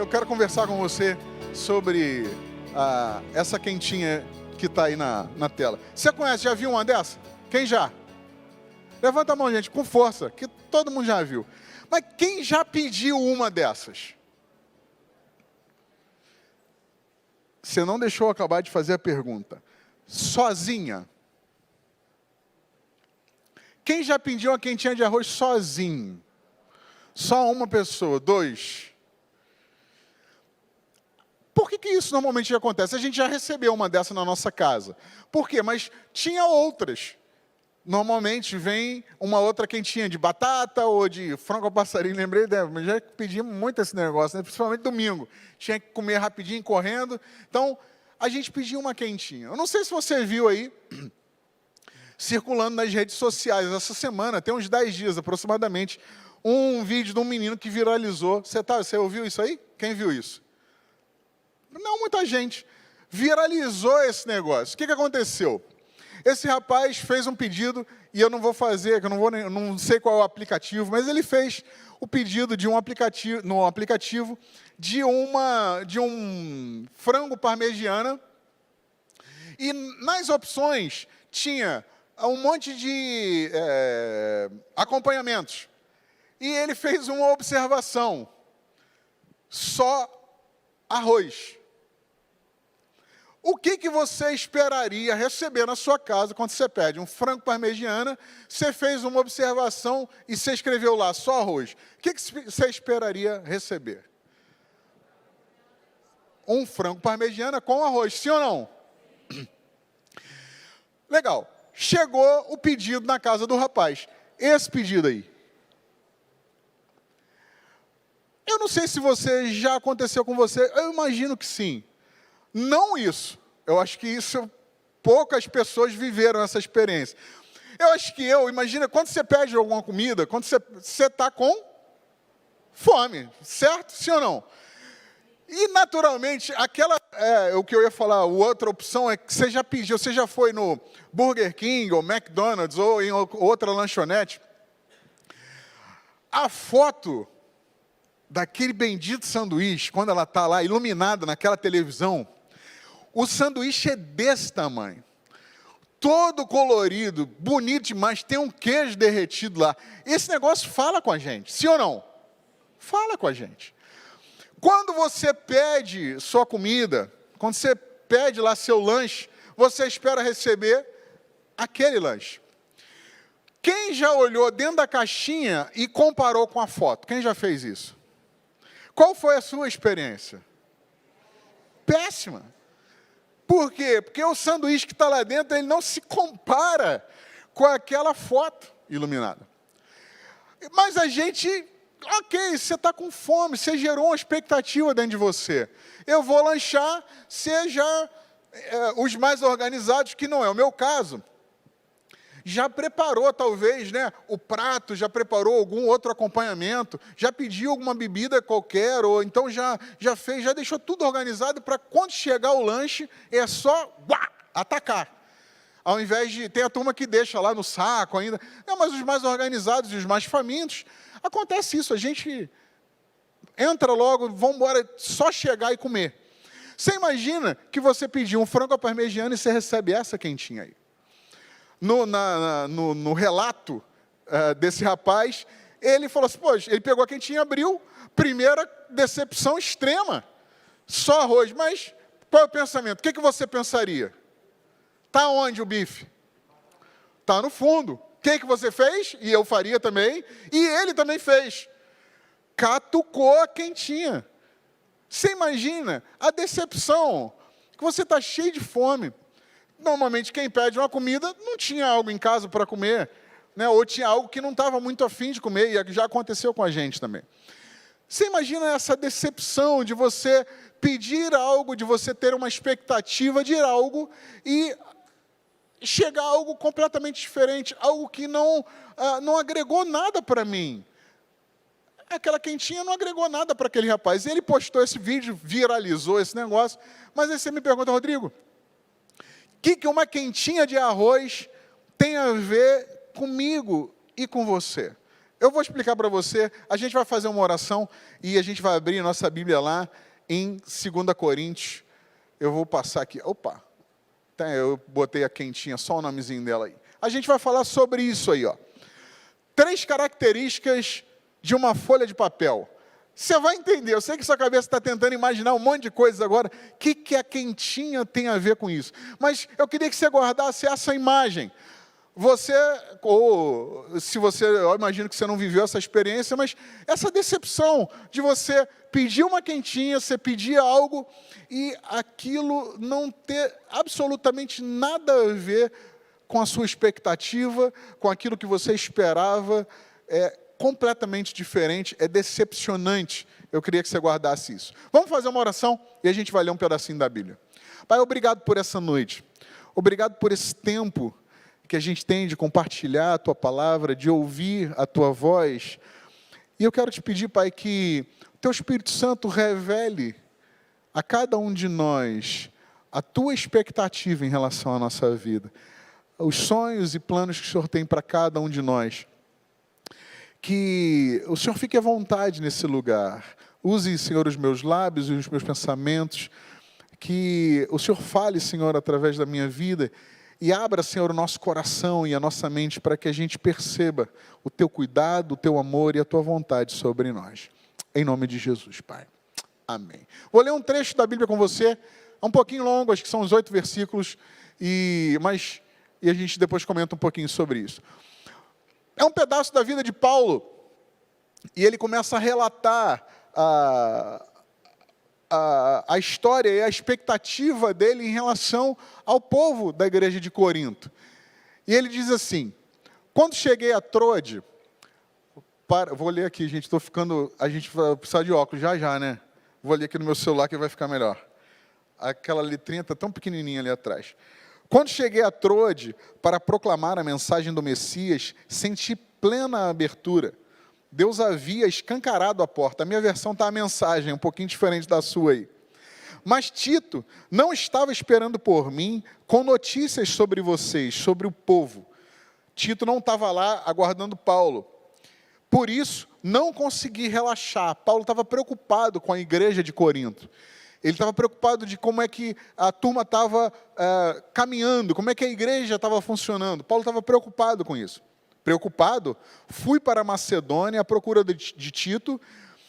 Eu quero conversar com você sobre essa quentinha que está aí na tela. Você conhece, já viu uma dessa? Quem já? Levanta a mão, gente, com força, que todo mundo já viu. Mas quem já pediu uma dessas? Você não deixou eu acabar de fazer a pergunta. Sozinha? Quem já pediu uma quentinha de arroz sozinho? Só uma pessoa, dois. Por que isso normalmente acontece? A gente já recebeu uma dessa na nossa casa. Por quê? Mas tinha outras. Normalmente vem uma outra quentinha de batata ou de frango ao passarinho. Lembrei, mas já pedi muito esse negócio, né? Principalmente domingo. Tinha que comer rapidinho, correndo. Então, a gente pediu uma quentinha. Eu não sei se você viu aí, circulando nas redes sociais, essa semana, tem uns 10 dias aproximadamente, um vídeo de um menino que viralizou. Você ouviu isso aí? Quem viu isso? Não muita gente. Viralizou esse negócio. O que aconteceu? Esse rapaz fez um pedido, e eu não vou fazer, eu não sei qual é o aplicativo, mas ele fez o pedido de um aplicativo, no aplicativo de um frango parmegiana, e nas opções tinha um monte de acompanhamentos. E ele fez uma observação: só arroz. O que você esperaria receber na sua casa quando você pede um frango parmegiana? Você fez uma observação e você escreveu lá, só arroz. O que você esperaria receber? Um frango parmegiana com arroz, sim ou não? Legal. Chegou o pedido na casa do rapaz. Esse pedido aí. Eu não sei se já aconteceu com você, eu imagino que sim. Não isso. Eu acho que poucas pessoas viveram essa experiência. Eu acho que imagina, quando você pede alguma comida, quando você está com fome, certo? Sim ou não? E, naturalmente, o que eu ia falar, a outra opção é que você já pediu, você já foi no Burger King, ou McDonald's, ou em outra lanchonete. A foto daquele bendito sanduíche, quando ela está lá iluminada naquela televisão, o sanduíche é desse tamanho, todo colorido, bonito demais, tem um queijo derretido lá. Esse negócio fala com a gente, sim ou não? Fala com a gente. Quando você pede sua comida, quando você pede lá seu lanche, você espera receber aquele lanche. Quem já olhou dentro da caixinha e comparou com a foto? Quem já fez isso? Qual foi a sua experiência? Péssima. Por quê? Porque o sanduíche que está lá dentro, ele não se compara com aquela foto iluminada. Mas a gente, ok, você está com fome, você gerou uma expectativa dentro de você. Eu vou lanchar, seja os mais organizados, que não é o meu caso. Já preparou, talvez, né, o prato, já preparou algum outro acompanhamento, já pediu alguma bebida qualquer, ou então já deixou tudo organizado para quando chegar o lanche, é só atacar. Ao invés de, tem a turma que deixa lá no saco ainda. Não, mas os mais organizados e os mais famintos, acontece isso, a gente entra logo, vamos embora, só chegar e comer. Você imagina que você pediu um frango à parmegiana e você recebe essa quentinha aí. No relato desse rapaz, ele falou assim, poxa, ele pegou a quentinha, abriu, primeira decepção extrema, só arroz. Mas qual é o pensamento? O que você pensaria? Está onde o bife? Está no fundo. O que você fez? E eu faria também, e ele também fez. Catucou a quentinha. Você imagina a decepção, que você está cheio de fome. Normalmente, quem pede uma comida não tinha algo em casa para comer, né? Ou tinha algo que não estava muito afim de comer, e já aconteceu com a gente também. Você imagina essa decepção de você pedir algo, de você ter uma expectativa de algo, e chegar a algo completamente diferente, algo que não agregou nada para mim. Aquela quentinha não agregou nada para aquele rapaz. Ele postou esse vídeo, viralizou esse negócio, mas aí você me pergunta, Rodrigo, o que uma quentinha de arroz tem a ver comigo e com você? Eu vou explicar para você, a gente vai fazer uma oração e a gente vai abrir nossa Bíblia lá em 2 Coríntios. Eu vou passar aqui, opa, eu botei a quentinha, só o nomezinho dela aí. A gente vai falar sobre isso aí, ó. 3 características de uma folha de papel. Você vai entender, eu sei que sua cabeça está tentando imaginar um monte de coisas agora. O que a quentinha tem a ver com isso? Mas eu queria que você guardasse essa imagem. Você, ou se você, eu imagino que você não viveu essa experiência, mas essa decepção de você pedir uma quentinha, você pedir algo e aquilo não ter absolutamente nada a ver com a sua expectativa, com aquilo que você esperava, é completamente diferente, é decepcionante. Eu queria que você guardasse isso. Vamos fazer uma oração e a gente vai ler um pedacinho da Bíblia. Pai, obrigado por essa noite. Obrigado por esse tempo que a gente tem de compartilhar a Tua palavra, de ouvir a Tua voz. E eu quero te pedir, Pai, que o Teu Espírito Santo revele a cada um de nós a Tua expectativa em relação à nossa vida, os sonhos e planos que o Senhor tem para cada um de nós. Que o Senhor fique à vontade nesse lugar. Use, Senhor, os meus lábios e os meus pensamentos. Que o Senhor fale, Senhor, através da minha vida. E abra, Senhor, o nosso coração e a nossa mente para que a gente perceba o Teu cuidado, o Teu amor e a Tua vontade sobre nós. Em nome de Jesus, Pai. Amém. Vou ler um trecho da Bíblia com você. É um pouquinho longo, acho que são uns 8 versículos. E a gente depois comenta um pouquinho sobre isso. É um pedaço da vida de Paulo. E ele começa a relatar a história e a expectativa dele em relação ao povo da igreja de Corinto. E ele diz assim: quando cheguei a Troade, vou ler aqui, gente, a gente vai precisar de óculos já, né? Vou ler aqui no meu celular que vai ficar melhor. Aquela letrinha está tão pequenininha ali atrás. Quando cheguei a Troade para proclamar a mensagem do Messias, senti plena abertura. Deus havia escancarado a porta. A minha versão está a mensagem, um pouquinho diferente da sua aí. Mas Tito não estava esperando por mim com notícias sobre vocês, sobre o povo. Tito não estava lá aguardando Paulo. Por isso, não consegui relaxar. Paulo estava preocupado com a igreja de Corinto. Ele estava preocupado de como é que a turma estava caminhando, como é que a igreja estava funcionando. Paulo estava preocupado com isso. Preocupado, fui para a Macedônia à procura de Tito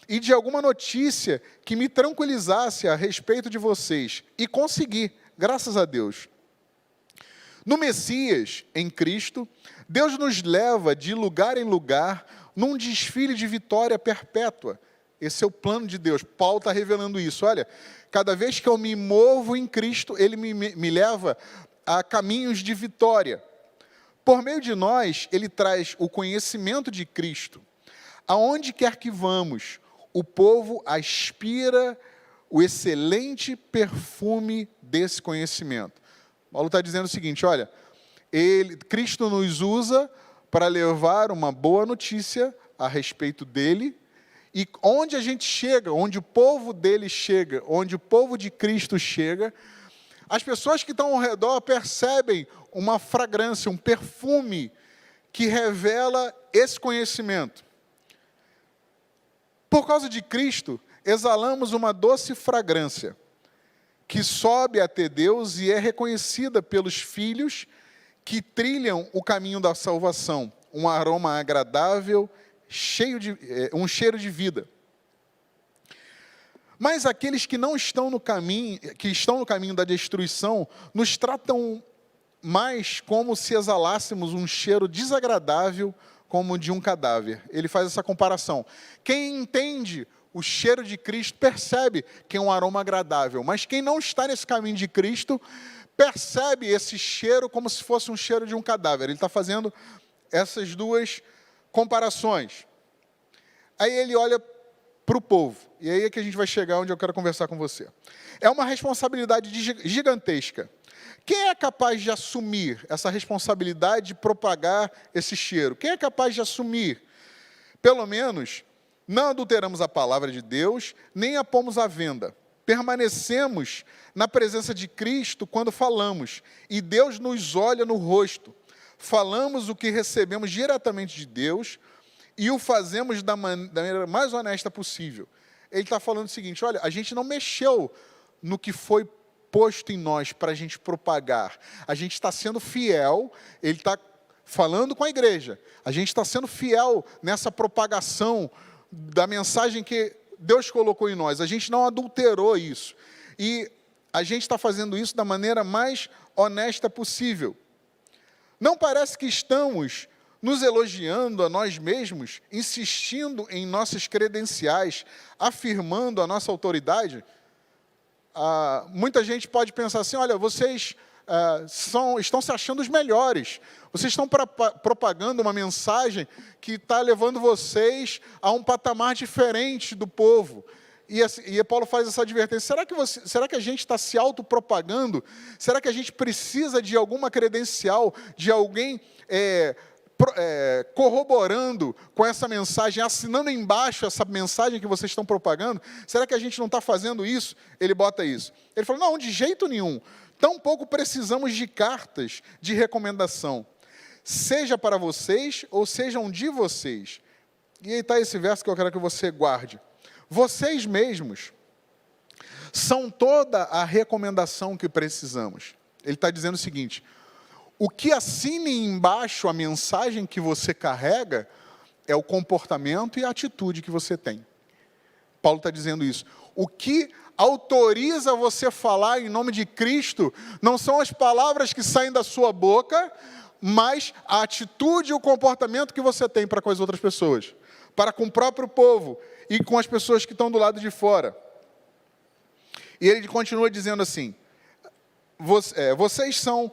e de alguma notícia que me tranquilizasse a respeito de vocês. E consegui, graças a Deus. No Messias, em Cristo, Deus nos leva de lugar em lugar num desfile de vitória perpétua. Esse é o plano de Deus. Paulo está revelando isso. Olha, cada vez que eu me movo em Cristo, Ele me leva a caminhos de vitória. Por meio de nós, Ele traz o conhecimento de Cristo. Aonde quer que vamos, o povo aspira o excelente perfume desse conhecimento. Paulo está dizendo o seguinte, olha, Cristo nos usa para levar uma boa notícia a respeito dele. E onde a gente chega, onde o povo dele chega, onde o povo de Cristo chega, as pessoas que estão ao redor percebem uma fragrância, um perfume que revela esse conhecimento. Por causa de Cristo, exalamos uma doce fragrância que sobe até Deus e é reconhecida pelos filhos que trilham o caminho da salvação. Um aroma agradável, um cheiro de vida. Mas aqueles que não estão no caminho, que estão no caminho da destruição, nos tratam mais como se exalássemos um cheiro desagradável como de um cadáver. Ele faz essa comparação. Quem entende o cheiro de Cristo percebe que é um aroma agradável, mas quem não está nesse caminho de Cristo percebe esse cheiro como se fosse um cheiro de um cadáver. Ele está fazendo essas duas comparações. Aí ele olha para o povo, e aí é que a gente vai chegar onde eu quero conversar com você. É uma responsabilidade gigantesca. Quem é capaz de assumir essa responsabilidade de propagar esse cheiro? Quem é capaz de assumir? Pelo menos, não adulteramos a palavra de Deus, nem a pomos à venda. Permanecemos na presença de Cristo quando falamos, e Deus nos olha no rosto. Falamos o que recebemos diretamente de Deus, e o fazemos da maneira mais honesta possível. Ele está falando o seguinte, olha, a gente não mexeu no que foi posto em nós para a gente propagar. A gente está sendo fiel, ele está falando com a igreja. A gente está sendo fiel nessa propagação da mensagem que Deus colocou em nós. A gente não adulterou isso. E a gente está fazendo isso da maneira mais honesta possível. Não parece que estamos nos elogiando a nós mesmos, insistindo em nossas credenciais, afirmando a nossa autoridade? Muita gente pode pensar assim, olha, vocês estão se achando os melhores, vocês estão propagando uma mensagem que está levando vocês a um patamar diferente do povo. E Paulo faz essa advertência, será que a gente está se autopropagando? Será que a gente precisa de alguma credencial, de alguém corroborando com essa mensagem, assinando embaixo essa mensagem que vocês estão propagando? Será que a gente não está fazendo isso? Ele bota isso. Ele falou, não, de jeito nenhum. Tampouco precisamos de cartas de recomendação, seja para vocês ou sejam de vocês. E aí está esse verso que eu quero que você guarde. Vocês mesmos são toda a recomendação que precisamos. Ele está dizendo o seguinte, o que assine embaixo a mensagem que você carrega é o comportamento e a atitude que você tem. Paulo está dizendo isso. O que autoriza você falar em nome de Cristo não são as palavras que saem da sua boca, mas a atitude e o comportamento que você tem para com as outras pessoas, para com o próprio povo e com as pessoas que estão do lado de fora. E ele continua dizendo assim, vocês são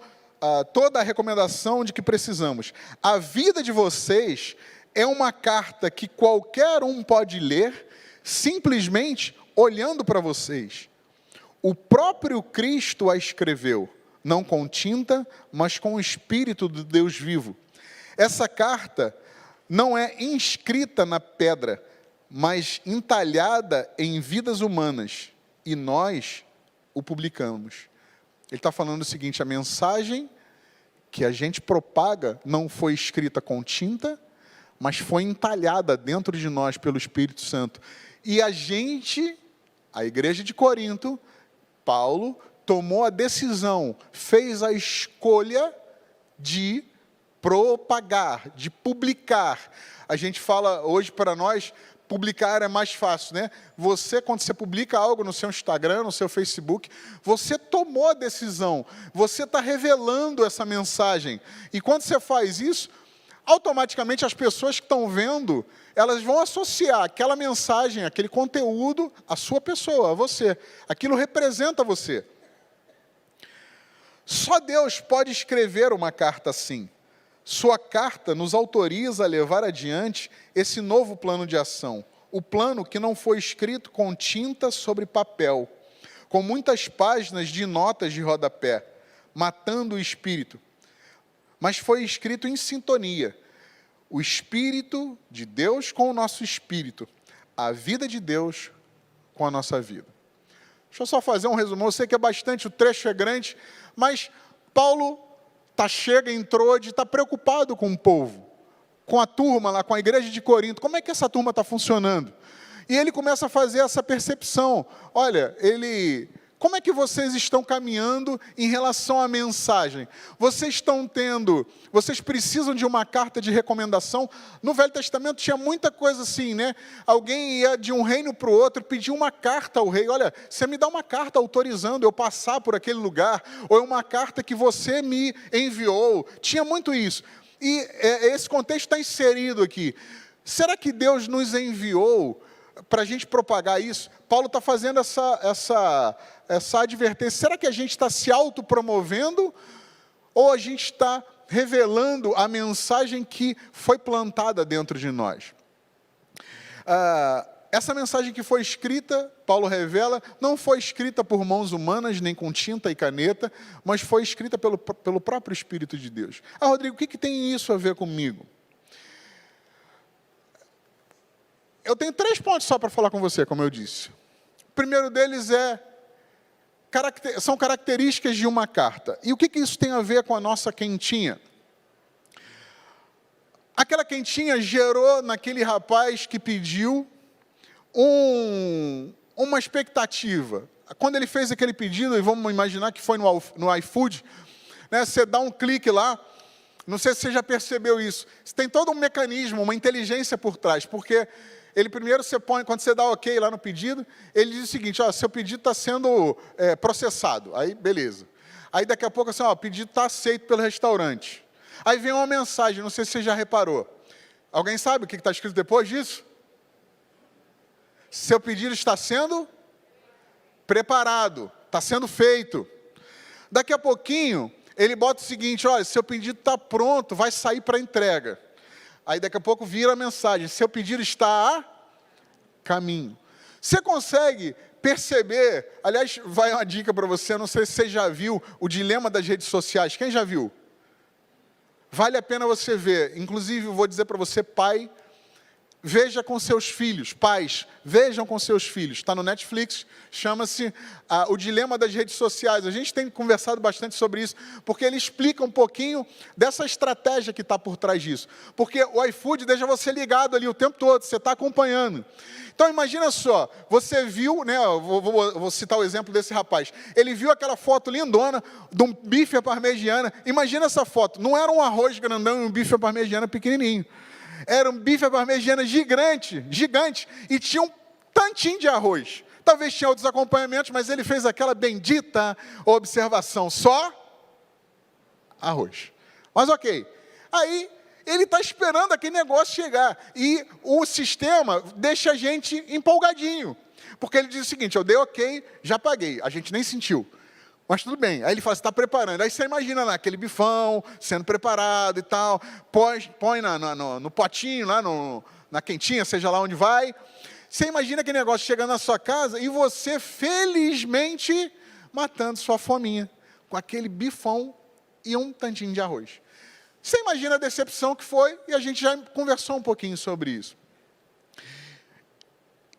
toda a recomendação de que precisamos. A vida de vocês é uma carta que qualquer um pode ler, simplesmente olhando para vocês. O próprio Cristo a escreveu, não com tinta, mas com o Espírito do Deus vivo. Essa carta não é inscrita na pedra, mas entalhada em vidas humanas, e nós o publicamos. Ele está falando o seguinte, a mensagem que a gente propaga não foi escrita com tinta, mas foi entalhada dentro de nós pelo Espírito Santo. E a igreja de Corinto, Paulo, tomou a decisão, fez a escolha de propagar, de publicar. A gente fala hoje para nós, publicar é mais fácil, né? Quando você publica algo no seu Instagram, no seu Facebook, você tomou a decisão, você está revelando essa mensagem. E quando você faz isso, automaticamente as pessoas que estão vendo, elas vão associar aquela mensagem, aquele conteúdo, à sua pessoa, a você. Aquilo representa você. Só Deus pode escrever uma carta assim. Sua carta nos autoriza a levar adiante esse novo plano de ação. O plano que não foi escrito com tinta sobre papel, com muitas páginas de notas de rodapé, matando o espírito. Mas foi escrito em sintonia. O Espírito de Deus com o nosso espírito. A vida de Deus com a nossa vida. Deixa eu só fazer um resumo. Eu sei que é bastante, o trecho é grande, mas Paulo entrou de estar preocupado com o povo, com a turma lá, com a igreja de Corinto. Como é que essa turma está funcionando? E ele começa a fazer essa percepção. Olha, como é que vocês estão caminhando em relação à mensagem? Vocês precisam de uma carta de recomendação? No Velho Testamento tinha muita coisa assim, né? Alguém ia de um reino para o outro, pedir uma carta ao rei. Olha, você me dá uma carta autorizando eu passar por aquele lugar, ou é uma carta que você me enviou. Tinha muito isso. E esse contexto está inserido aqui. Será que Deus nos enviou para a gente propagar isso? Paulo está fazendo essa advertência. Será que a gente está se autopromovendo ou a gente está revelando a mensagem que foi plantada dentro de nós? Essa mensagem que foi escrita, Paulo revela, não foi escrita por mãos humanas, nem com tinta e caneta, mas foi escrita pelo próprio Espírito de Deus. Rodrigo, o que tem isso a ver comigo? Eu tenho 3 pontos só para falar com você, como eu disse. O primeiro deles são características de uma carta. E o que isso tem a ver com a nossa quentinha? Aquela quentinha gerou naquele rapaz que pediu uma expectativa. Quando ele fez aquele pedido, e vamos imaginar que foi no iFood, né, você dá um clique lá, não sei se você já percebeu isso, você tem todo um mecanismo, uma inteligência por trás, porque ele primeiro você põe, quando você dá ok lá no pedido, ele diz o seguinte, ó, seu pedido está sendo processado, aí beleza. Aí daqui a pouco assim, ó, o pedido está aceito pelo restaurante. Aí vem uma mensagem, não sei se você já reparou. Alguém sabe o que está escrito depois disso? Seu pedido está sendo preparado, está sendo feito. Daqui a pouquinho, ele bota o seguinte, olha, seu pedido está pronto, vai sair para entrega. Aí daqui a pouco vira a mensagem, seu pedido está a caminho. Você consegue perceber, aliás, vai uma dica para você, não sei se você já viu o dilema das redes sociais, quem já viu? Vale a pena você ver, inclusive eu vou dizer para você, pai, veja com seus filhos, pais, vejam com seus filhos, está no Netflix, chama-se O Dilema das Redes Sociais. A gente tem conversado bastante sobre isso, porque ele explica um pouquinho dessa estratégia que está por trás disso. Porque o iFood deixa você ligado ali o tempo todo, você está acompanhando. Então imagina só, você viu, né, vou citar o exemplo desse rapaz, ele viu aquela foto lindona de um bife à parmegiana, imagina essa foto, não era um arroz grandão e um bife à parmegiana pequenininho. Era um bife à parmegiana gigante, e tinha um tantinho de arroz. Talvez tinha outros acompanhamentos, mas ele fez aquela bendita observação, só arroz. Mas ok, aí ele está esperando aquele negócio chegar, e o sistema deixa a gente empolgadinho, porque ele diz o seguinte, eu dei ok, já paguei, a gente nem sentiu. Mas tudo bem. Aí ele fala, você está preparando. Aí você imagina lá, aquele bifão sendo preparado e tal. Põe no potinho, lá na quentinha, seja lá onde vai. Você imagina aquele negócio chegando na sua casa e você, felizmente, matando sua fominha. Com aquele bifão e um tantinho de arroz. Você imagina a decepção que foi, e a gente já conversou um pouquinho sobre isso.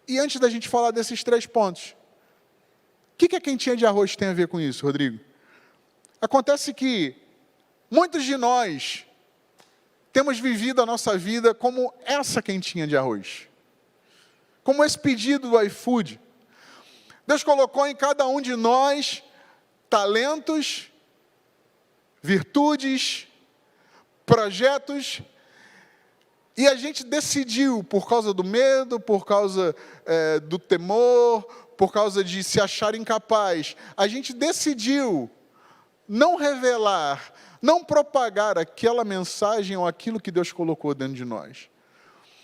E antes da gente falar desses 3 pontos, o que a quentinha de arroz tem a ver com isso, Rodrigo? Acontece que muitos de nós temos vivido a nossa vida como essa quentinha de arroz. Como esse pedido do iFood. Deus colocou em cada um de nós talentos, virtudes, projetos, e a gente decidiu, por causa do medo, por causa do temor, por causa de se achar incapaz, a gente decidiu não revelar, não propagar aquela mensagem ou aquilo que Deus colocou dentro de nós.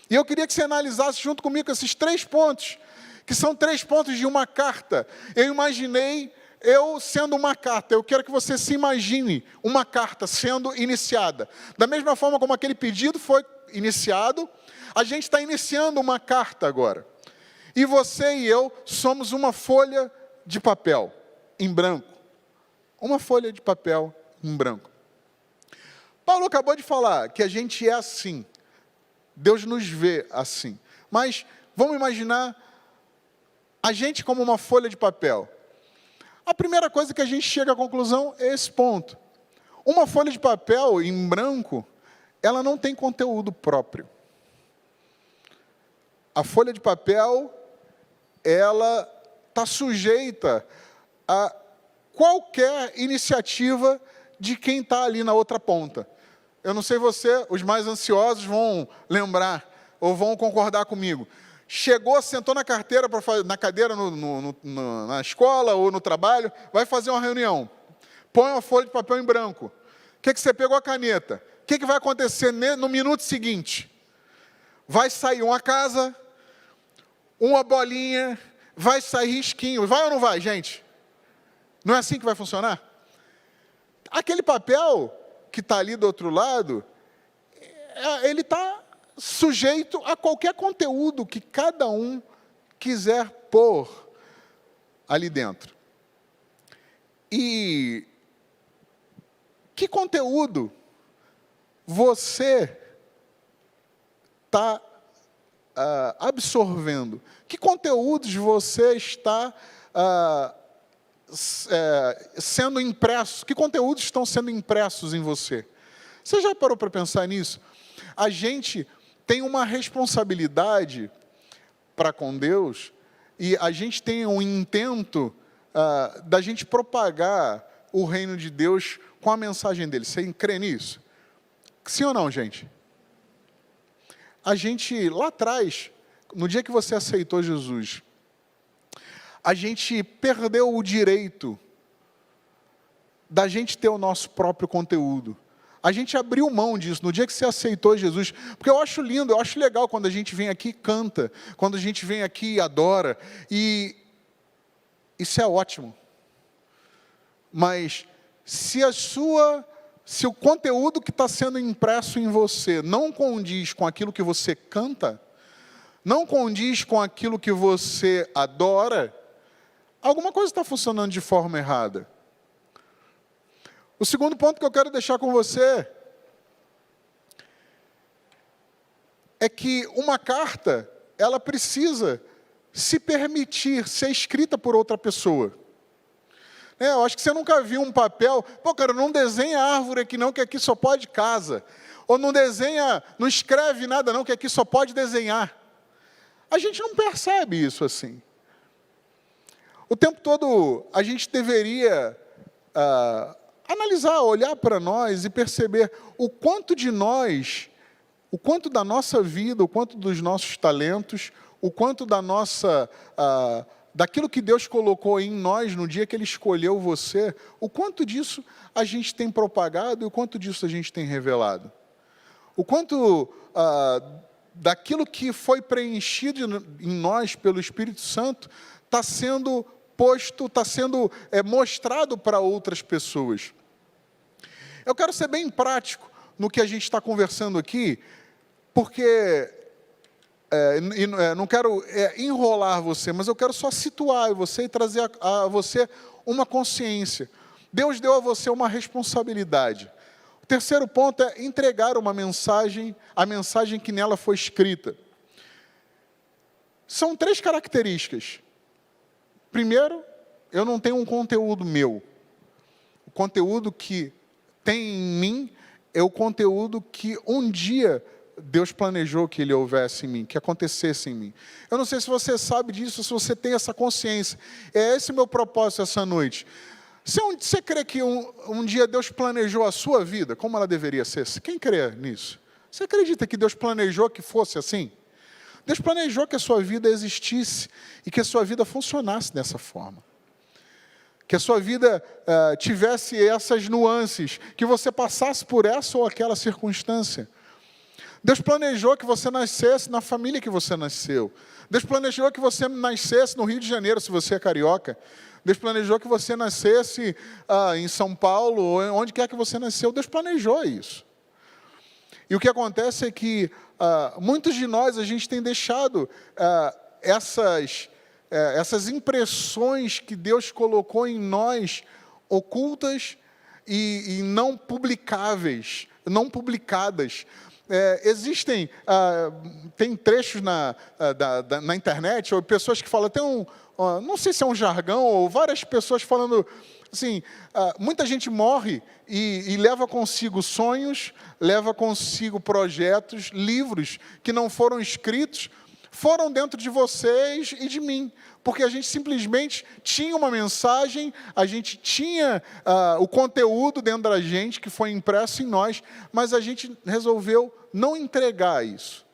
E eu queria que você analisasse junto comigo esses 3 pontos, que são 3 pontos de uma carta. Eu imaginei eu sendo uma carta, eu quero que você se imagine uma carta sendo iniciada. Da mesma forma como aquele pedido foi iniciado, a gente está iniciando uma carta agora. E você e eu somos uma folha de papel em branco. Uma folha de papel em branco. Paulo acabou de falar que a gente é assim. Deus nos vê assim. Mas vamos imaginar a gente como uma folha de papel. A primeira coisa que a gente chega à conclusão é esse ponto. Uma folha de papel em branco, ela não tem conteúdo próprio. A folha de papel, ela está sujeita a qualquer iniciativa de quem está ali na outra ponta. Eu não sei você, os mais ansiosos vão lembrar, ou vão concordar comigo. Chegou, sentou na cadeira na escola ou no trabalho, vai fazer uma reunião. Põe uma folha de papel em branco. O que você pegou a caneta? O que vai acontecer no minuto seguinte? Vai sair uma casa, uma bolinha, vai sair risquinho. Vai ou não vai, gente? Não é assim que vai funcionar? Aquele papel que está ali do outro lado, ele está sujeito a qualquer conteúdo que cada um quiser pôr ali dentro. E que conteúdo você está absorvendo? Que conteúdos você está sendo impressos? Que conteúdos estão sendo impressos em você? Você já parou para pensar nisso? A gente tem uma responsabilidade para com Deus, e a gente tem um intento da gente propagar o reino de Deus com a mensagem dele. Você crê nisso? Sim ou não, gente? A gente, lá atrás, no dia que você aceitou Jesus, a gente perdeu o direito da gente ter o nosso próprio conteúdo. A gente abriu mão disso no dia que você aceitou Jesus. Porque eu acho lindo, eu acho legal quando a gente vem aqui e canta, quando a gente vem aqui e adora. E isso é ótimo. Mas se o conteúdo que está sendo impresso em você não condiz com aquilo que você canta, não condiz com aquilo que você adora, alguma coisa está funcionando de forma errada. O segundo ponto que eu quero deixar com você é que uma carta, ela precisa se permitir ser escrita por outra pessoa. Eu acho que você nunca viu um papel, pô, cara, não desenha árvore aqui não, que aqui só pode casa. Ou não desenha, não escreve nada não, que aqui só pode desenhar. A gente não percebe isso assim. O tempo todo a gente deveria analisar, olhar para nós e perceber o quanto de nós, o quanto da nossa vida, o quanto dos nossos talentos, o quanto da nossa, daquilo que Deus colocou em nós no dia que Ele escolheu você, o quanto disso a gente tem propagado e o quanto disso a gente tem revelado. O quanto daquilo que foi preenchido em nós pelo Espírito Santo está sendo posto, está sendo mostrado para outras pessoas. Eu quero ser bem prático no que a gente está conversando aqui, porque não quero enrolar você, mas eu quero só situar você e trazer a você uma consciência. Deus deu a você uma responsabilidade. O terceiro ponto é entregar uma mensagem, a mensagem que nela foi escrita. São 3 características. Primeiro, eu não tenho um conteúdo meu. O conteúdo que tem em mim é o conteúdo que um dia Deus planejou que ele houvesse em mim, que acontecesse em mim. Eu não sei se você sabe disso, se você tem essa consciência. É esse o meu propósito essa noite. Você crê que um dia Deus planejou a sua vida, como ela deveria ser? Quem crê nisso? Você acredita que Deus planejou que fosse assim? Deus planejou que a sua vida existisse e que a sua vida funcionasse dessa forma. Que a sua vida tivesse essas nuances, que você passasse por essa ou aquela circunstância. Deus planejou que você nascesse na família que você nasceu. Deus planejou que você nascesse no Rio de Janeiro, se você é carioca. Deus planejou que você nascesse em São Paulo, ou onde quer que você nasceu. Deus planejou isso. E o que acontece é que muitos de nós, a gente tem deixado essas impressões que Deus colocou em nós, ocultas e não publicáveis, não publicadas. Tem trechos na internet, ou pessoas que falam, não sei se é um jargão, ou várias pessoas falando assim, muita gente morre e leva consigo sonhos, leva consigo projetos, livros que não foram escritos, foram dentro de vocês e de mim, porque a gente simplesmente tinha uma mensagem, a gente tinha o conteúdo dentro da gente que foi impresso em nós, mas a gente resolveu não entregar isso.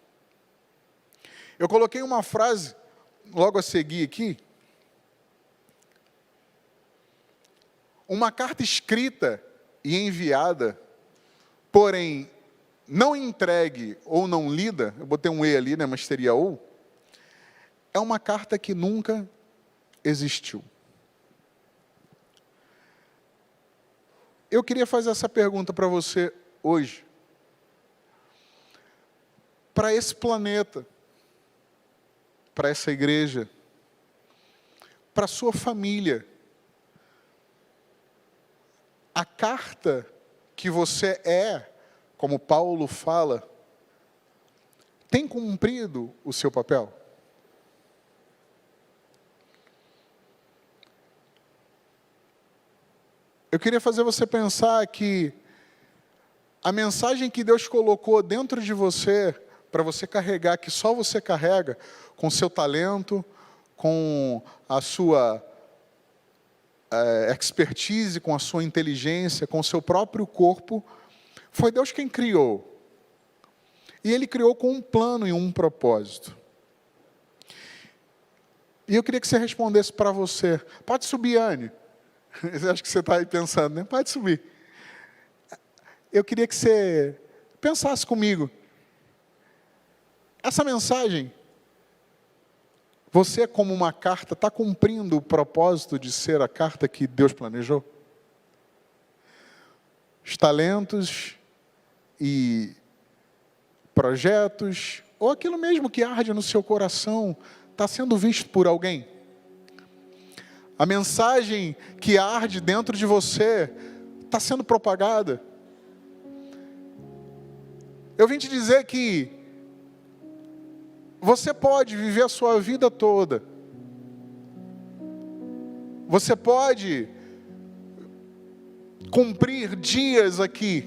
Eu coloquei uma frase logo a seguir aqui. Uma carta escrita e enviada, porém não entregue ou não lida, eu botei um E ali, né, mas seria ou, é uma carta que nunca existiu. Eu queria fazer essa pergunta para você hoje. Para esse planeta, para essa igreja, para a sua família, a carta que você é, como Paulo fala, tem cumprido o seu papel? Eu queria fazer você pensar que a mensagem que Deus colocou dentro de você, para você carregar, que só você carrega, com seu talento, com a sua expertise, com a sua inteligência, com o seu próprio corpo, foi Deus quem criou. E Ele criou com um plano e um propósito. E eu queria que você respondesse para você. Pode subir, Anne. Acho que você está aí pensando, né? Pode subir. Eu queria que você pensasse comigo. Essa mensagem, você como uma carta, está cumprindo o propósito de ser a carta que Deus planejou? Os talentos e projetos, ou aquilo mesmo que arde no seu coração, está sendo visto por alguém? A mensagem que arde dentro de você está sendo propagada? Eu vim te dizer que você pode viver a sua vida toda. Você pode cumprir dias aqui,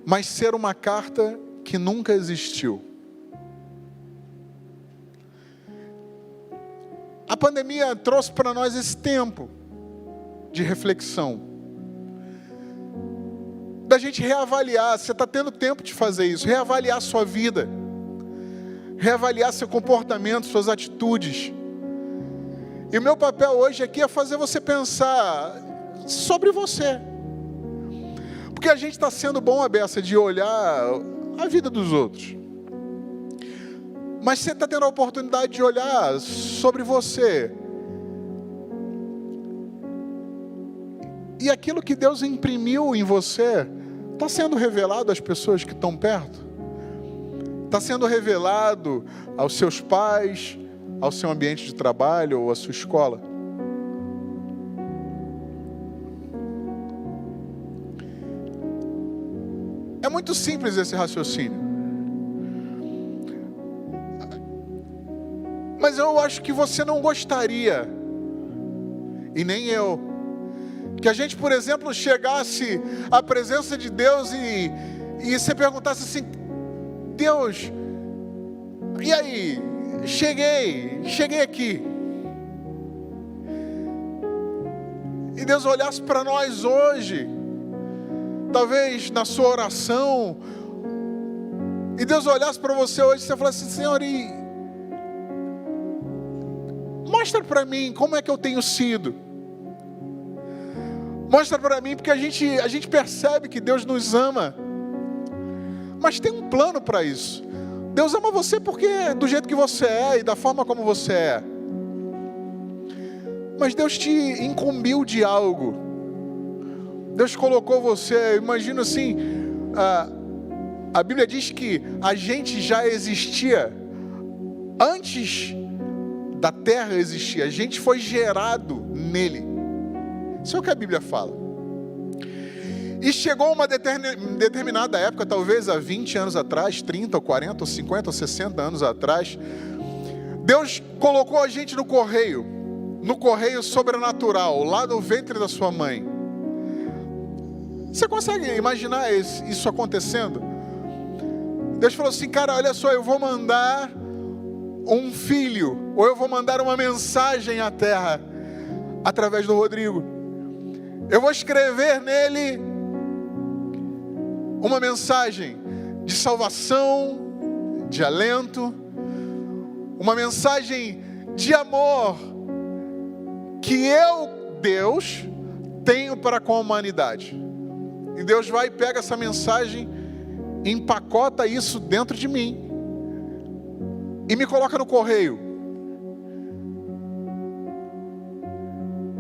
mas ser uma carta que nunca existiu. A pandemia trouxe para nós esse tempo de reflexão, da gente reavaliar. Você está tendo tempo de fazer isso, reavaliar sua vida, reavaliar seu comportamento, suas atitudes. E o meu papel hoje aqui é fazer você pensar sobre você, porque a gente está sendo bom à beça de olhar a vida dos outros, mas você está tendo a oportunidade de olhar sobre você. E aquilo que Deus imprimiu em você está sendo revelado às pessoas que estão perto? Está sendo revelado aos seus pais, ao seu ambiente de trabalho ou à sua escola? É muito simples esse raciocínio. Mas eu acho que você não gostaria, e nem eu, que a gente, por exemplo, chegasse à presença de Deus e você perguntasse assim: Deus, e aí? Cheguei aqui. E Deus olhasse para nós hoje, talvez na sua oração, e Deus olhasse para você hoje e você falasse assim: Senhor, mostra para mim como é que eu tenho sido. Mostra para mim, porque a gente percebe que Deus nos ama, mas tem um plano para isso. Deus ama você porque do jeito que você é e da forma como você é. Mas Deus te incumbiu de algo. Deus colocou você, imagina assim, a Bíblia diz que a gente já existia antes da terra existir. A gente foi gerado nele. Isso é o que a Bíblia fala. E chegou uma determinada época, talvez há 20 anos atrás, 30, ou 40, ou 50, ou 60 anos atrás, Deus colocou a gente no correio sobrenatural, lá do ventre da sua mãe. Você consegue imaginar isso acontecendo? Deus falou assim: cara, olha só, eu vou mandar um filho, ou eu vou mandar uma mensagem à terra, através do Rodrigo. Eu vou escrever nele uma mensagem de salvação, de alento, uma mensagem de amor, que eu, Deus, tenho para com a humanidade. E Deus vai e pega essa mensagem, empacota isso dentro de mim, e me coloca no correio.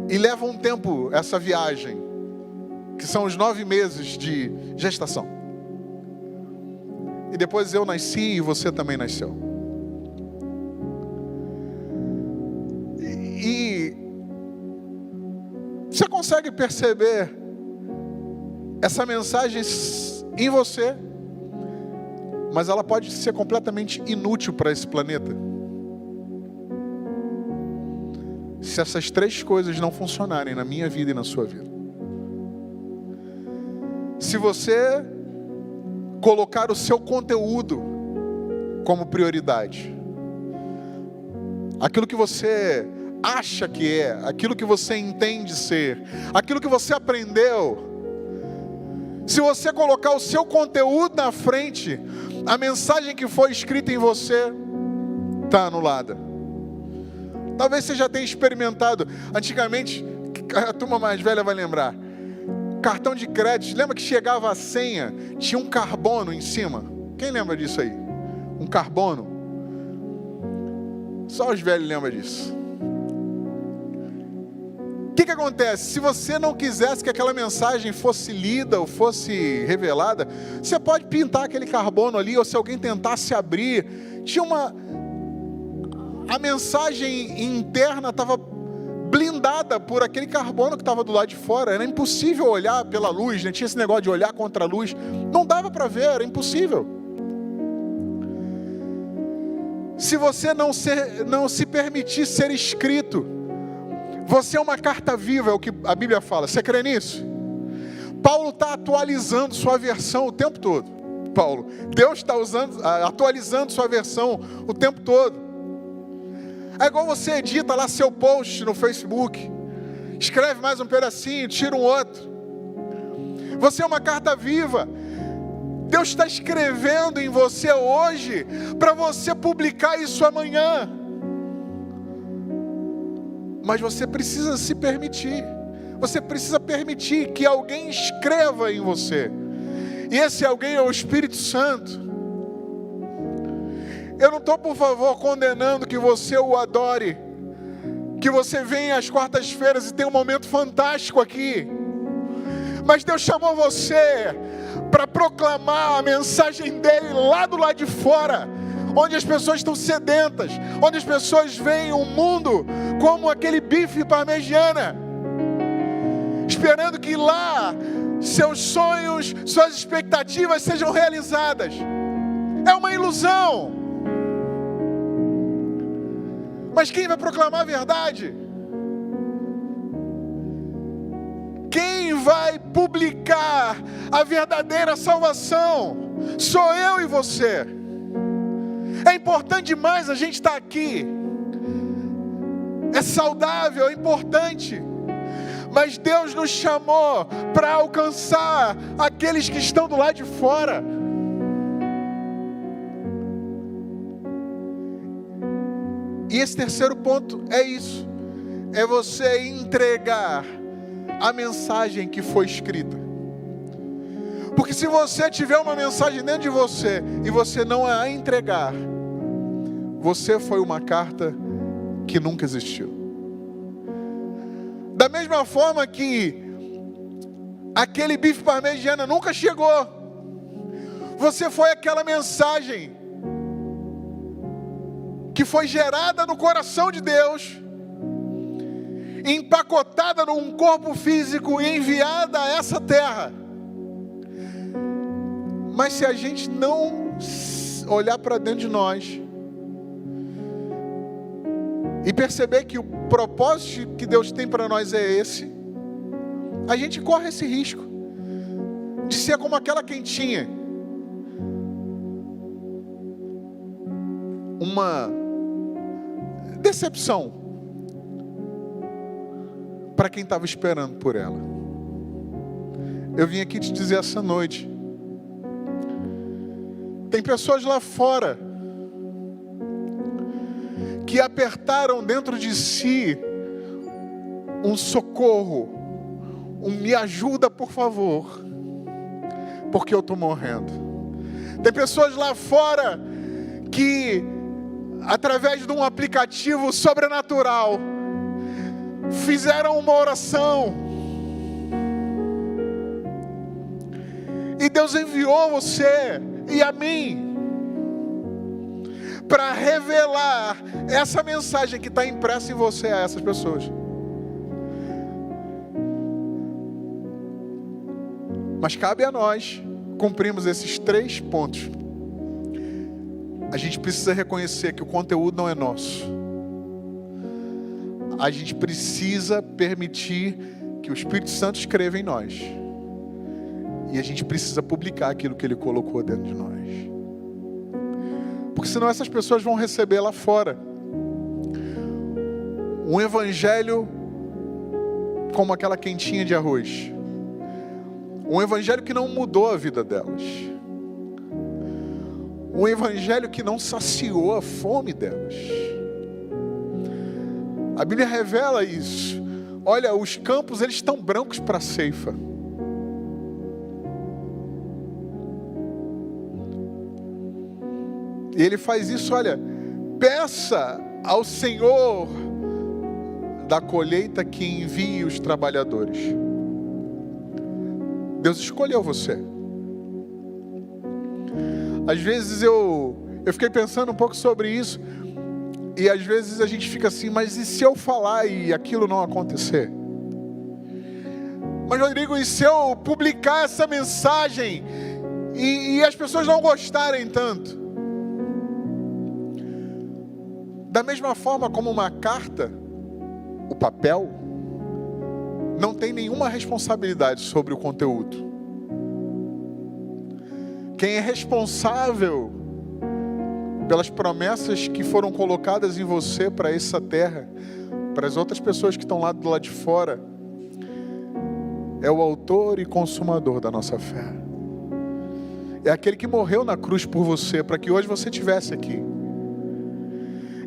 E leva um tempo essa viagem, que são os 9 meses de gestação. E depois eu nasci e você também nasceu. E você consegue perceber essa mensagem em você, mas ela pode ser completamente inútil para esse planeta, se essas 3 coisas não funcionarem na minha vida e na sua vida. se você colocar o seu conteúdo como prioridade. Aquilo que você acha que é, aquilo que você entende ser, aquilo que você aprendeu. Se você colocar o seu conteúdo na frente, a mensagem que foi escrita em você está anulada. Talvez você já tenha experimentado. Antigamente, a turma mais velha vai lembrar. Cartão de crédito, lembra que chegava a senha, tinha um carbono em cima? Quem lembra disso aí? Um carbono? Só os velhos lembram disso. O que acontece? Se você não quisesse que aquela mensagem fosse lida ou fosse revelada, você pode pintar aquele carbono ali, ou se alguém tentasse abrir, a mensagem interna estava blindada por aquele carbono que estava do lado de fora. Era impossível olhar pela luz, né? Tinha esse negócio de olhar contra a luz, não dava para ver, era impossível. Se você não se permitir ser escrito, você é uma carta viva, é o que a Bíblia fala. Você crê nisso? Paulo está atualizando sua versão o tempo todo. Deus está atualizando sua versão o tempo todo. É igual você edita lá seu post no Facebook, escreve mais um pedacinho, tira um outro. Você é uma carta viva. Deus está escrevendo em você hoje para você publicar isso amanhã. Mas você precisa se permitir. Você precisa permitir que alguém escreva em você. E esse alguém é o Espírito Santo. Eu não estou, por favor, condenando que você o adore, que você venha às quartas-feiras e tenha um momento fantástico aqui. Mas Deus chamou você para proclamar a mensagem dele lá do lado de fora, onde as pessoas estão sedentas, onde as pessoas veem o mundo como aquele bife parmegiana, esperando que lá seus sonhos, suas expectativas sejam realizadas. É uma ilusão. Mas quem vai proclamar a verdade? Quem vai publicar a verdadeira salvação? Sou eu e você. É importante demais a gente estar aqui. É saudável, é importante. Mas Deus nos chamou para alcançar aqueles que estão do lado de fora. E esse terceiro ponto é isso. É você entregar a mensagem que foi escrita. Porque se você tiver uma mensagem dentro de você e você não a entregar, você foi uma carta que nunca existiu. Da mesma forma que aquele bife parmegiana nunca chegou, você foi aquela mensagem que foi gerada no coração de Deus, empacotada num corpo físico e enviada a essa terra. Mas se a gente não olhar para dentro de nós e perceber que o propósito que Deus tem para nós é esse, a gente corre esse risco de ser como aquela quentinha, uma decepção para quem estava esperando por ela. Eu vim aqui te dizer essa noite, tem pessoas lá fora que apertaram dentro de si um socorro, um me ajuda por favor, porque eu estou morrendo. Tem pessoas lá fora que, através de um aplicativo sobrenatural, fizeram uma oração e Deus enviou você e a mim para revelar essa mensagem que está impressa em você a essas pessoas. Mas cabe a nós cumprirmos esses 3 pontos. A gente precisa reconhecer que o conteúdo não é nosso. A gente precisa permitir que o Espírito Santo escreva em nós. E a gente precisa publicar aquilo que Ele colocou dentro de nós. Porque senão essas pessoas vão receber lá fora um evangelho como aquela quentinha de arroz. Um evangelho que não mudou a vida delas. Um evangelho que não saciou a fome delas. A Bíblia revela isso. Olha, os campos, eles estão brancos para a ceifa. E Ele faz isso, olha, peça ao Senhor da colheita que envie os trabalhadores. Deus escolheu você. Às vezes eu fiquei pensando um pouco sobre isso, e às vezes a gente fica assim, mas e se eu falar e aquilo não acontecer? Mas Rodrigo, e se eu publicar essa mensagem e as pessoas não gostarem tanto? Da mesma forma como uma carta, o papel, não tem nenhuma responsabilidade sobre o conteúdo. Quem é responsável pelas promessas que foram colocadas em você para essa terra, para as outras pessoas que estão lá do lado de fora, é o autor e consumador da nossa fé. É aquele que morreu na cruz por você, para que hoje você estivesse aqui.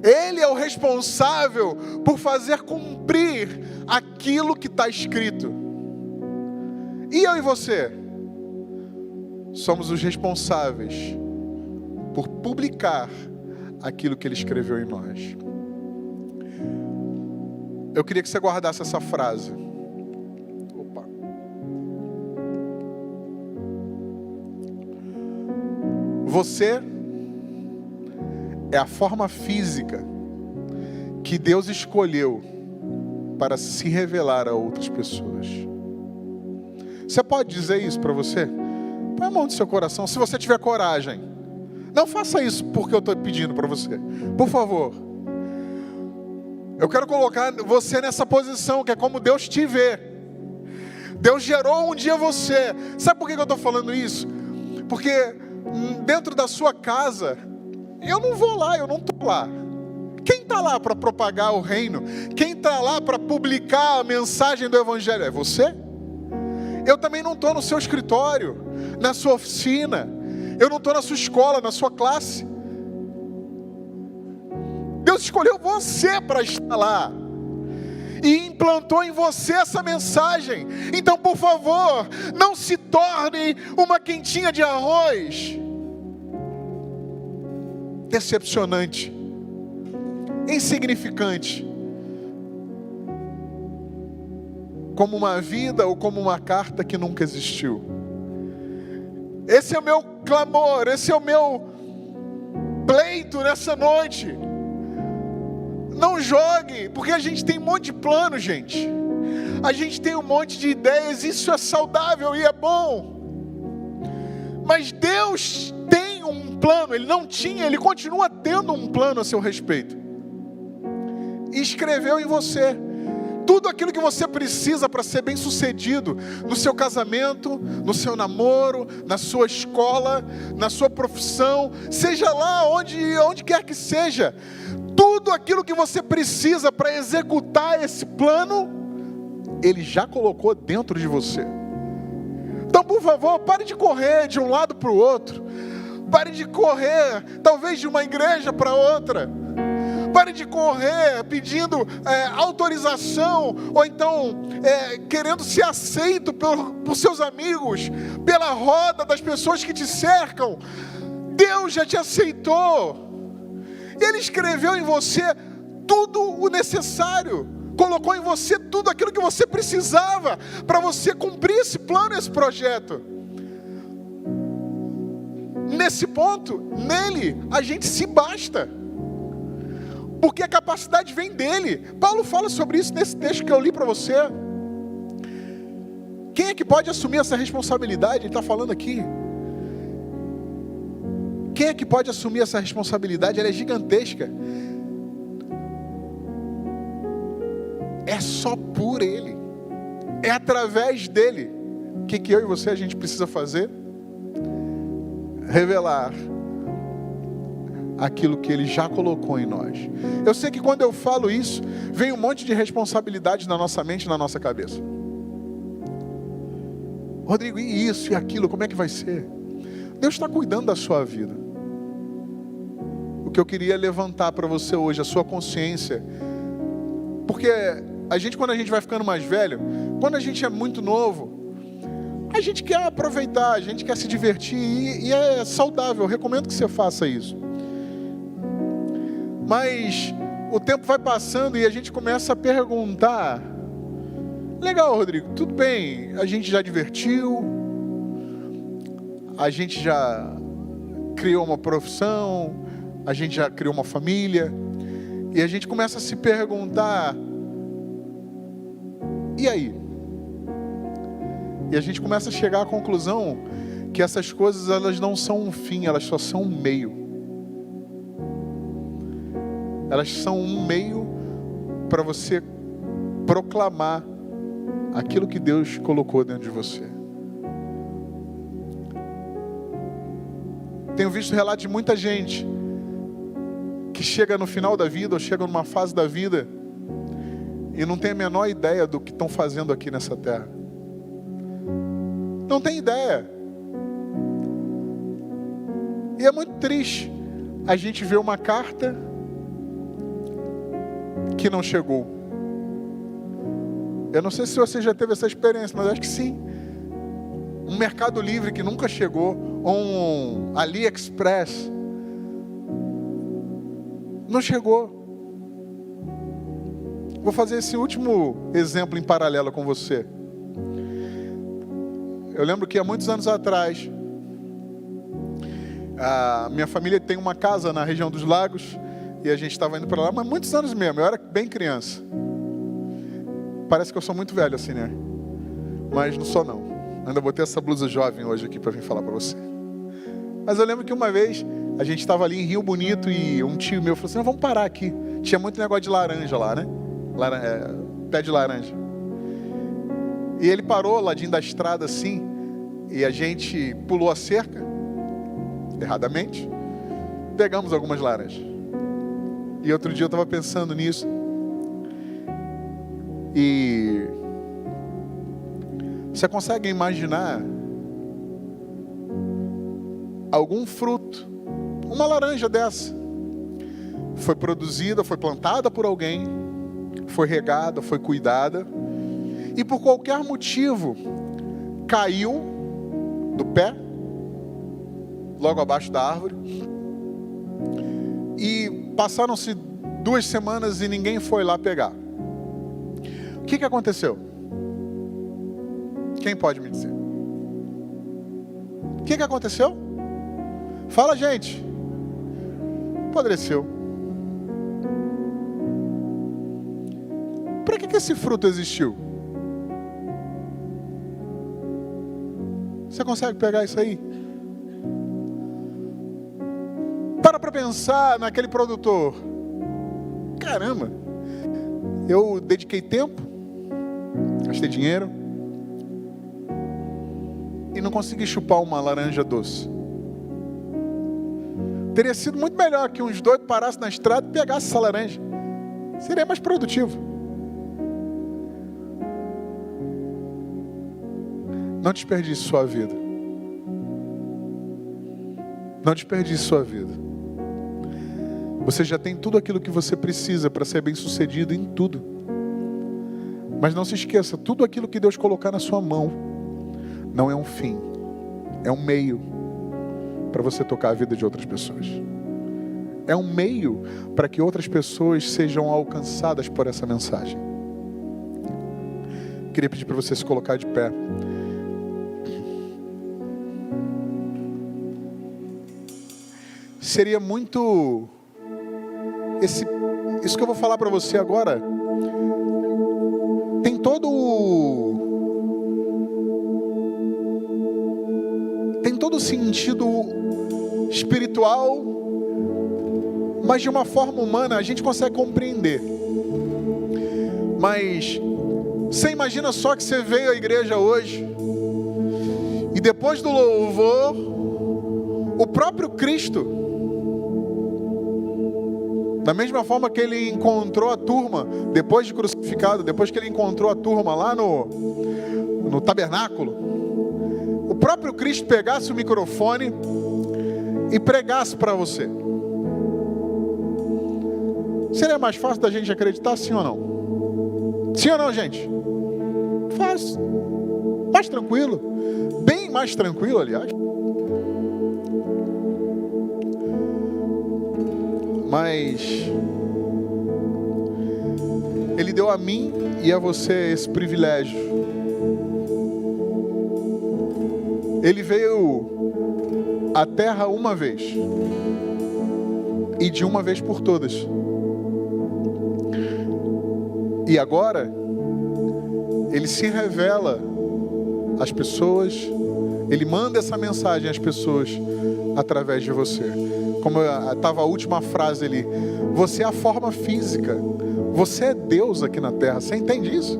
Ele é o responsável por fazer cumprir aquilo que está escrito. E eu e você somos os responsáveis por publicar aquilo que Ele escreveu em nós. Eu queria que você guardasse essa frase. Opa. Você é a forma física que Deus escolheu para se revelar a outras pessoas. Você pode dizer isso para você? Põe a mão no seu coração, se você tiver coragem. Não faça isso porque eu estou pedindo para você. Por favor. Eu quero colocar você nessa posição, que é como Deus te vê. Deus gerou um dia você. Sabe por que eu estou falando isso? Porque dentro da sua casa, eu não vou lá, eu não estou lá. Quem está lá para propagar o reino? Quem está lá para publicar a mensagem do Evangelho? É você? Eu também não estou no seu escritório, na sua oficina. Eu não estou na sua escola, na sua classe. Deus escolheu você para estar lá. E implantou em você essa mensagem. Então, por favor, não se torne uma quentinha de arroz decepcionante, insignificante, como uma vida ou como uma carta que nunca existiu. Esse é o meu clamor, esse é o meu pleito nessa noite. Não jogue, porque a gente tem um monte de plano, gente. A gente tem um monte de ideias, isso é saudável e é bom. Mas Deus tem um plano, Ele não tinha, Ele continua tendo um plano a seu respeito. E escreveu em você tudo aquilo que você precisa para ser bem sucedido no seu casamento, no seu namoro, na sua escola, na sua profissão, seja lá onde quer que seja. Tudo aquilo que você precisa para executar esse plano, Ele já colocou dentro de você. Então, por favor, pare de correr de um lado para o outro. Pare de correr, talvez de uma igreja para outra. Pare de correr pedindo autorização, ou então querendo ser aceito por seus amigos, pela roda das pessoas que te cercam. Deus já te aceitou. Ele escreveu em você tudo o necessário. Colocou em você tudo aquilo que você precisava para você cumprir esse plano, esse projeto. Nesse ponto, nele, a gente se basta. Porque a capacidade vem dele. Paulo fala sobre isso nesse texto que eu li para você. Quem é que pode assumir essa responsabilidade? Ele está falando aqui. Quem é que pode assumir essa responsabilidade? Ela é gigantesca. É só por Ele. É através dele que eu e você a gente precisa fazer? Revelar aquilo que Ele já colocou em nós. Eu sei que quando eu falo isso, vem um monte de responsabilidade na nossa mente e na nossa cabeça. Rodrigo, e isso e aquilo, como é que vai ser? Deus está cuidando da sua vida. O que eu queria levantar para você hoje, a sua consciência. Porque quando a gente vai ficando mais velho, quando a gente é muito novo, a gente quer aproveitar, a gente quer se divertir e é saudável, eu recomendo que você faça isso. Mas o tempo vai passando e a gente começa a perguntar: legal, Rodrigo, tudo bem, a gente já divertiu, a gente já criou uma profissão, a gente já criou uma família, e a gente começa a se perguntar: e aí? E a gente começa a chegar à conclusão que essas coisas, elas não são um fim, elas só são um meio. Elas são um meio para você proclamar aquilo que Deus colocou dentro de você. Tenho visto relatos de muita gente que chega no final da vida, ou chega numa fase da vida, e não tem a menor ideia do que estão fazendo aqui nessa terra. Não tem ideia. E é muito triste a gente ver uma carta que não chegou. Eu não sei se você já teve essa experiência, mas acho que sim. Um Mercado Livre que nunca chegou, ou um AliExpress, não chegou. Vou fazer esse último exemplo em paralelo com você. Eu lembro que há muitos anos atrás, a minha família tem uma casa na região dos Lagos, e a gente estava indo para lá, mas muitos anos mesmo, eu era bem criança. Parece que eu sou muito velho assim, né? Mas não sou não. Ainda botei essa blusa jovem hoje aqui para vir falar para você. Mas eu lembro que uma vez, a gente estava ali em Rio Bonito, e um tio meu falou assim: não, vamos parar aqui. Tinha muito negócio de laranja lá, né? Pé de laranja. E ele parou ladinho da estrada assim, e a gente pulou a cerca, erradamente, pegamos algumas laranjas. E outro dia eu estava pensando nisso, e você consegue imaginar algum fruto, uma laranja dessa, foi produzida, foi plantada por alguém, foi regada, foi cuidada, e por qualquer motivo caiu do pé, logo abaixo da árvore, e passaram-se 2 semanas e ninguém foi lá pegar. O que aconteceu? Quem pode me dizer? O que aconteceu? Fala, gente. Apodreceu. Para que esse fruto existiu? Você consegue pegar isso aí? Para pensar naquele produtor. Caramba, eu dediquei tempo, gastei dinheiro e não consegui chupar uma laranja doce. Teria sido muito melhor que uns doidos parassem na estrada e pegassem essa laranja. Seria mais produtivo. Não desperdice sua vida. Não desperdice sua vida. Você já tem tudo aquilo que você precisa para ser bem sucedido em tudo. Mas não se esqueça, tudo aquilo que Deus colocar na sua mão não é um fim, é um meio para você tocar a vida de outras pessoas. É um meio para que outras pessoas sejam alcançadas por essa mensagem. Queria pedir para você se colocar de pé. Seria muito... Isso que eu vou falar para você agora tem todo o sentido espiritual, mas de uma forma humana a gente consegue compreender. Mas você imagina só que você veio à igreja hoje E depois do louvor, o próprio Cristo, da mesma forma que ele encontrou a turma, depois de crucificado, depois que ele encontrou a turma lá no tabernáculo, o próprio Cristo pegasse o microfone e pregasse para você. Seria mais fácil da gente acreditar, sim ou não? Sim ou não, gente? Fácil. Mais tranquilo. Bem mais tranquilo, aliás. Mas Ele deu a mim e a você esse privilégio. Ele veio à terra uma vez, e de uma vez por todas. E agora Ele se revela às pessoas, Ele manda essa mensagem às pessoas através de você. Como estava a última frase ali, você é a forma física, você é Deus aqui na terra. Você entende isso?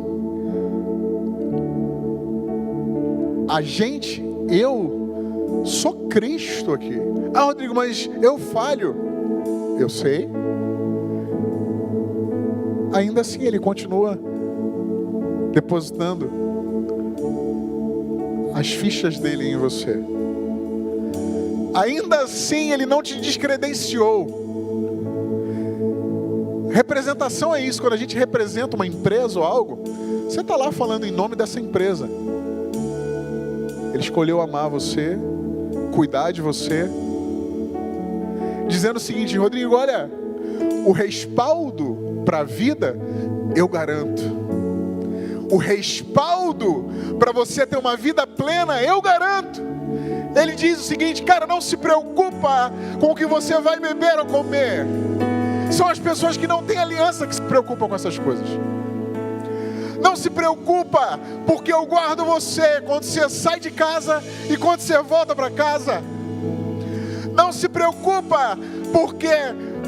Eu sou Cristo aqui. Ah, Rodrigo, mas eu falho. Eu sei. Ainda assim Ele continua depositando as fichas dele em você. Ainda assim Ele não te descredenciou. Representação é isso. Quando a gente representa uma empresa ou algo, você está lá falando em nome dessa empresa. Ele escolheu amar você, cuidar de você, dizendo o seguinte: Rodrigo, olha, o respaldo para a vida eu garanto. O respaldo para você ter uma vida plena eu garanto. Ele diz o seguinte: cara, não se preocupa com o que você vai beber ou comer. São as pessoas que não têm aliança que se preocupam com essas coisas. Não se preocupa, porque eu guardo você quando você sai de casa e quando você volta para casa. Não se preocupa, porque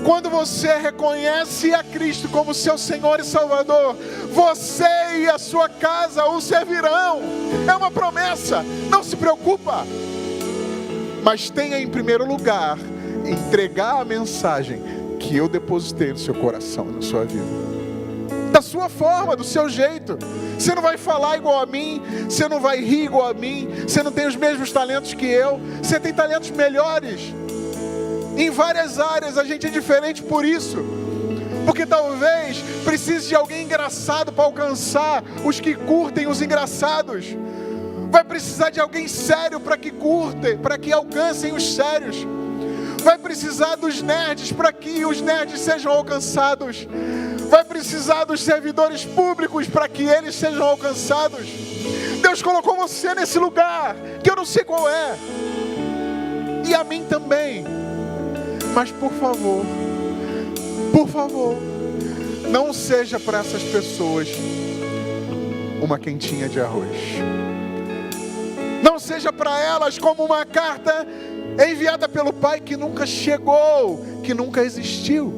quando você reconhece a Cristo como seu Senhor e Salvador, você e a sua casa o servirão. É uma promessa. Não se preocupa. Mas tenha em primeiro lugar entregar a mensagem que eu depositei no seu coração e na sua vida. Da sua forma, do seu jeito. Você não vai falar igual a mim, você não vai rir igual a mim, você não tem os mesmos talentos que eu, você tem talentos melhores. Em várias áreas a gente é diferente por isso. Porque talvez precise de alguém engraçado para alcançar os que curtem os engraçados. Vai precisar de alguém sério para que curtem, para que alcancem os sérios. Vai precisar dos nerds para que os nerds sejam alcançados. Vai precisar dos servidores públicos para que eles sejam alcançados. Deus colocou você nesse lugar, que eu não sei qual é. E a mim também. Mas por favor, não seja para essas pessoas uma quentinha de arroz. Não seja para elas como uma carta enviada pelo Pai que nunca chegou, que nunca existiu.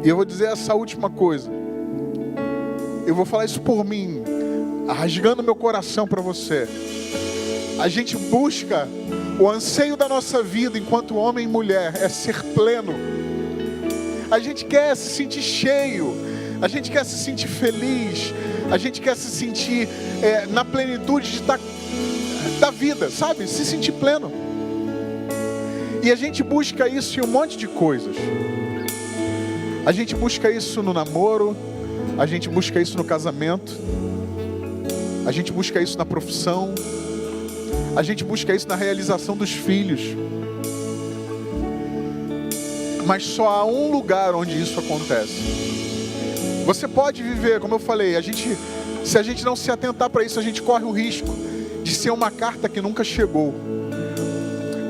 E eu vou dizer essa última coisa. Eu vou falar isso por mim, rasgando meu coração para você. A gente busca, o anseio da nossa vida enquanto homem e mulher é ser pleno. A gente quer se sentir cheio, a gente quer se sentir feliz, a gente quer se sentir na plenitude da vida, sabe? Se sentir pleno. E a gente busca isso em um monte de coisas. A gente busca isso no namoro, a gente busca isso no casamento, a gente busca isso na profissão, a gente busca isso na realização dos filhos. Mas só há um lugar onde isso acontece. Você pode viver, como eu falei, se a gente não se atentar para isso, a gente corre o risco de ser uma carta que nunca chegou.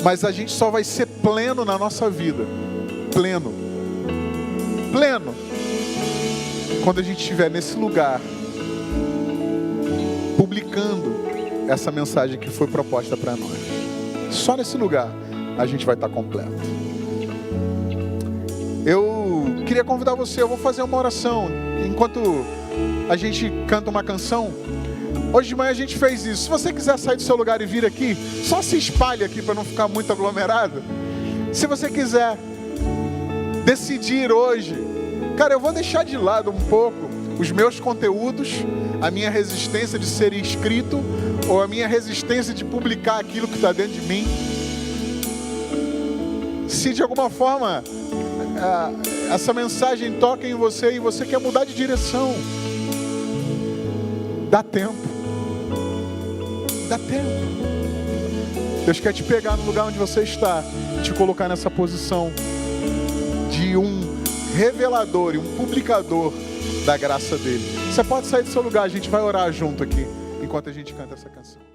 Mas a gente só vai ser pleno na nossa vida. Pleno, quando a gente estiver nesse lugar, publicando essa mensagem que foi proposta para nós. Só nesse lugar a gente vai estar completo. Eu queria convidar você, eu vou fazer uma oração. Enquanto a gente canta uma canção, Hoje de manhã a gente fez isso. Se você quiser sair do seu lugar e vir aqui, só se espalhe aqui para não ficar muito aglomerado. Se você quiser decidir hoje, cara, eu vou deixar de lado um pouco os meus conteúdos, a minha resistência de ser inscrito, ou a minha resistência de publicar aquilo que está dentro de mim. Se de alguma forma essa mensagem toca em você e você quer mudar de direção, dá tempo. Dá tempo. Deus quer te pegar no lugar onde você está, te colocar nessa posição de um revelador e um publicador da graça dele. Você pode sair do seu lugar, a gente vai orar junto aqui, enquanto a gente canta essa canção.